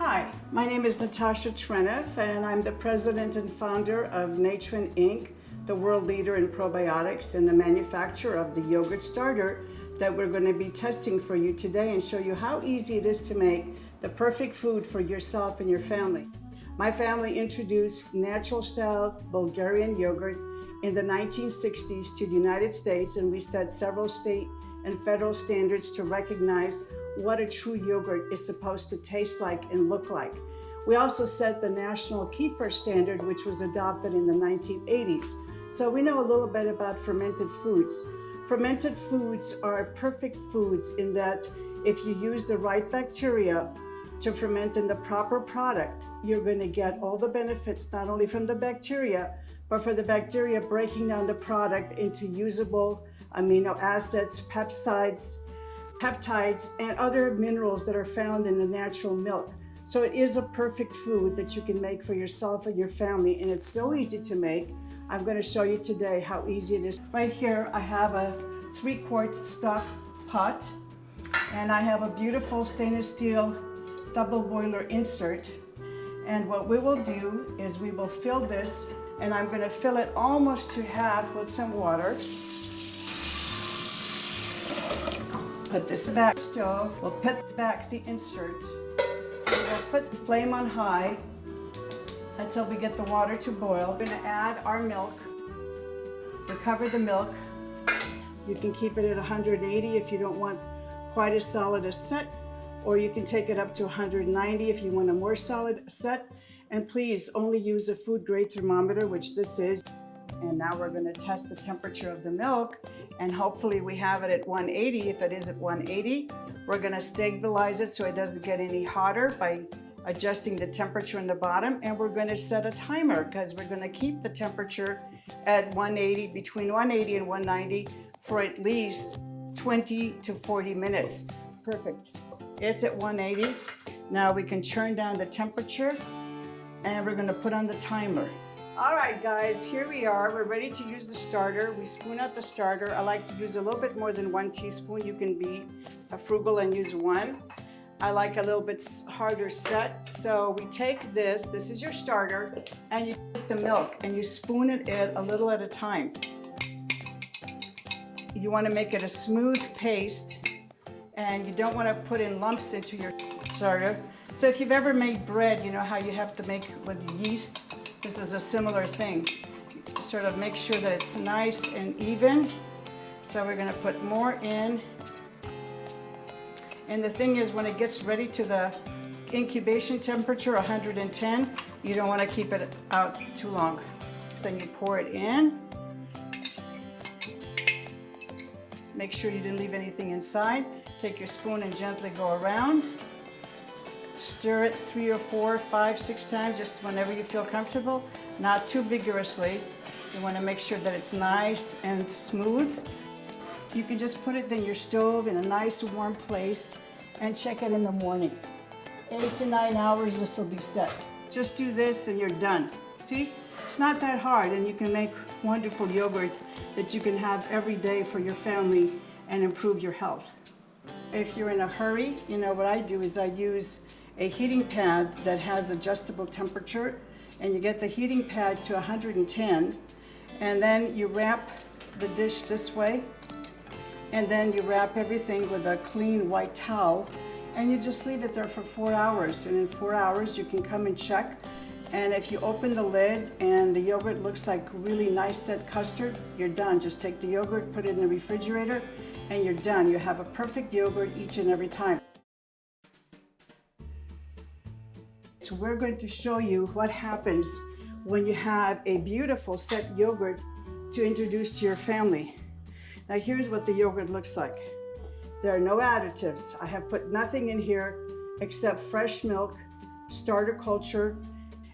Hi, my name is Natasha Trenev, and I'm the president and founder of Natren Inc., the world leader in probiotics and the manufacturer of the yogurt starter that we're going to be testing for you today and show you how easy it is to make the perfect food for yourself and your family. My family introduced natural style Bulgarian yogurt in the 1960s to the United States, and we set several state and federal standards to recognize what a true yogurt is supposed to taste like and look like. We also set the national kefir standard, which was adopted in the 1980s. So we know a little bit about fermented foods. Fermented foods are perfect foods in that if you use the right bacteria to ferment in the proper product, you're going to get all the benefits, not only from the bacteria, but for the bacteria breaking down the product into usable amino acids, peptides, and other minerals that are found in the natural milk. So it is a perfect food that you can make for yourself and your family, and it's so easy to make. I'm going to show you today how easy it is. Right here I have a 3-quart stock pot, and I have a beautiful stainless steel double boiler insert. And what we will do is we will fill this, and I'm going to fill it almost to half with some water. Put this back stove. We'll put back the insert. We'll put the flame on high until we get the water to boil. We're going to add our milk. We'll cover the milk. You can keep it at 180 if you don't want quite as solid a set, or you can take it up to 190 if you want a more solid set. And please only use a food grade thermometer, which this is. And now we're going to test the temperature of the milk, and hopefully we have it at 180. If it is at 180, we're going to stabilize it so it doesn't get any hotter by adjusting the temperature in the bottom. And we're going to set a timer because we're going to keep the temperature at 180, between 180 and 190 for at least 20 to 40 minutes. Perfect. It's at 180. Now we can turn down the temperature, and we're going to put on the timer. All right, guys, here we are. We're ready to use the starter. We spoon out the starter. I like to use a little bit more than 1 teaspoon. You can be frugal and use 1. I like a little bit harder set. So we take this is your starter, and you take the milk and you spoon it in a little at a time. You want to make it a smooth paste, and you don't want to put in lumps into your starter. So if you've ever made bread, you know how you have to make with yeast. This is a similar thing. Sort of make sure that it's nice and even. So we're going to put more in. And the thing is, when it gets ready to the incubation temperature, 110, you don't want to keep it out too long. So then you pour it in. Make sure you didn't leave anything inside. Take your spoon and gently go around. Stir it 3 or 4, 5, 6 times, just whenever you feel comfortable. Not too vigorously. You want to make sure that it's nice and smooth. You can just put it in your stove in a nice warm place and check it in the morning. 8 to 9 hours, this will be set. Just do this and you're done. See? It's not that hard, and you can make wonderful yogurt that you can have every day for your family and improve your health. If you're in a hurry, you know what I do is I use a heating pad that has adjustable temperature, and you get the heating pad to 110, and then you wrap the dish this way, and then you wrap everything with a clean white towel, and you just leave it there for 4 hours. And in 4 hours you can come and check, and if you open the lid and the yogurt looks like really nice set custard, you're done. Just take the yogurt, put it in the refrigerator, and you're done. You have a perfect yogurt each and every time. So we're going to show you what happens when you have a beautiful set yogurt to introduce to your family. Now here's what the yogurt looks like. There are no additives. I have put nothing in here except fresh milk, starter culture,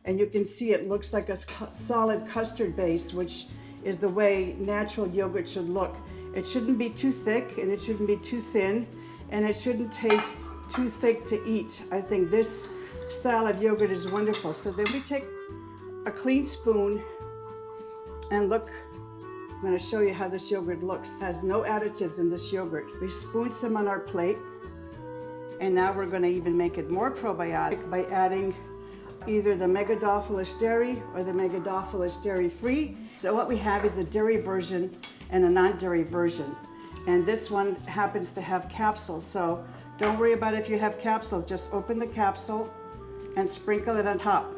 and you can see it looks like a solid custard base, which is the way natural yogurt should look. It shouldn't be too thick, and it shouldn't be too thin, and it shouldn't taste too thick to eat. I think this style of yogurt is wonderful. So then we take a clean spoon, and look, I'm going to show you how this yogurt looks. It has no additives in this yogurt. We spoon some on our plate, And now we're going to even make it more probiotic by adding either the Megadophilus dairy or the Megadophilus dairy free. So what we have is a dairy version and a non-dairy version. And this one happens to have capsules. So don't worry about if you have capsules, just open the capsule and sprinkle it on top.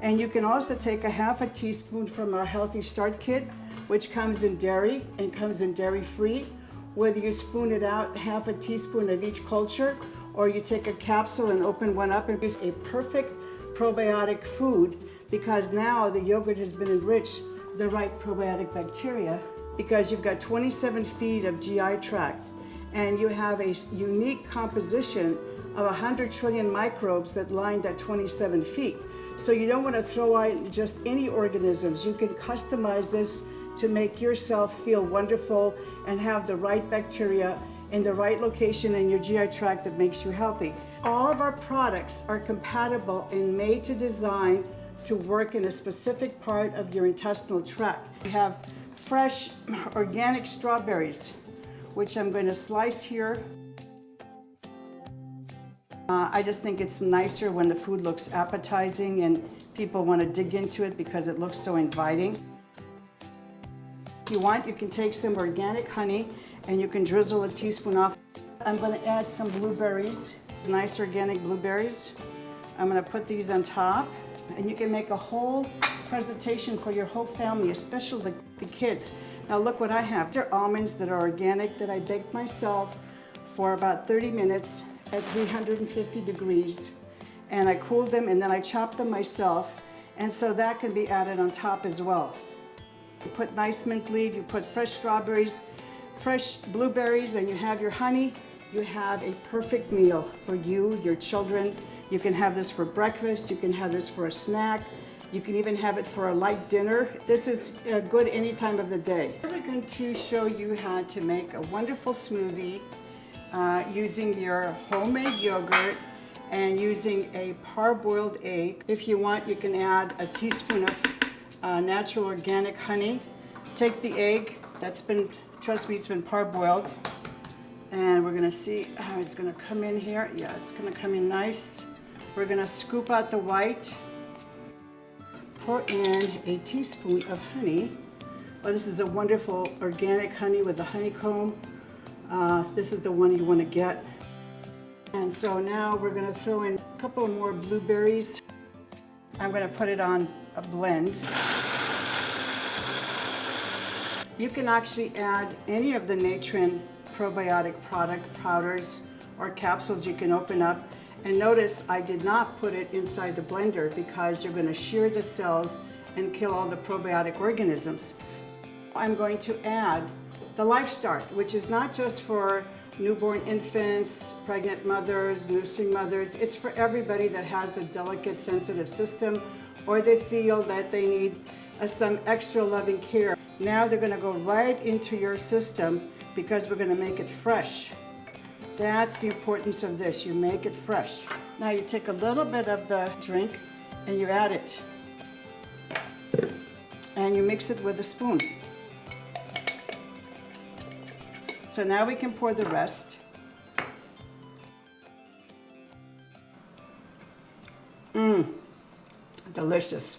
And you can also take a half a teaspoon from our Healthy Start Kit, which comes in dairy and comes in dairy free. Whether you spoon it out, half a teaspoon of each culture, or you take a capsule and open one up and use a perfect probiotic food, because now the yogurt has been enriched with the right probiotic bacteria, because you've got 27 feet of GI tract and you have a unique composition of 100 trillion microbes that line that 27 feet. So you don't want to throw out just any organisms. You can customize this to make yourself feel wonderful and have the right bacteria in the right location in your GI tract that makes you healthy. All of our products are compatible and made to design to work in a specific part of your intestinal tract. We have fresh organic strawberries, which I'm going to slice here. I just think it's nicer when the food looks appetizing and people want to dig into it because it looks so inviting. If you want, you can take some organic honey and you can drizzle a teaspoon off. I'm going to add some blueberries, nice organic blueberries. I'm going to put these on top, and you can make a whole presentation for your whole family, especially the kids. Now look what I have. These are almonds that are organic that I baked myself for about 30 minutes at 350 degrees. And I cooled them and then I chopped them myself. And so that can be added on top as well. You put nice mint leaf, you put fresh strawberries, fresh blueberries, and you have your honey. You have a perfect meal for you, your children. You can have this for breakfast, you can have this for a snack, you can even have it for a light dinner. This is good any time of the day. We're going to show you how to make a wonderful smoothie using your homemade yogurt and using a parboiled egg. If you want, you can add a teaspoon of natural organic honey. Take the egg that's been, trust me, it's been parboiled, and we're gonna see how it's gonna come in here. Yeah, it's gonna come in nice. We're gonna scoop out the white, pour in a teaspoon of honey. Oh, this is a wonderful organic honey with a honeycomb. This is the one you want to get. And so now we're going to throw in a couple more blueberries. I'm going to put it on a blend. You can actually add any of the Natren probiotic product powders or capsules you can open up. And notice I did not put it inside the blender because you're going to shear the cells and kill all the probiotic organisms. I'm going to add the Life Start, which is not just for newborn infants, pregnant mothers, nursing mothers. It's for everybody that has a delicate, sensitive system, or they feel that they need some extra loving care. Now they're going to go right into your system because we're going to make it fresh. That's the importance of this. You make it fresh. Now you take a little bit of the drink and you add it. And you mix it with a spoon. So now we can pour the rest. Delicious.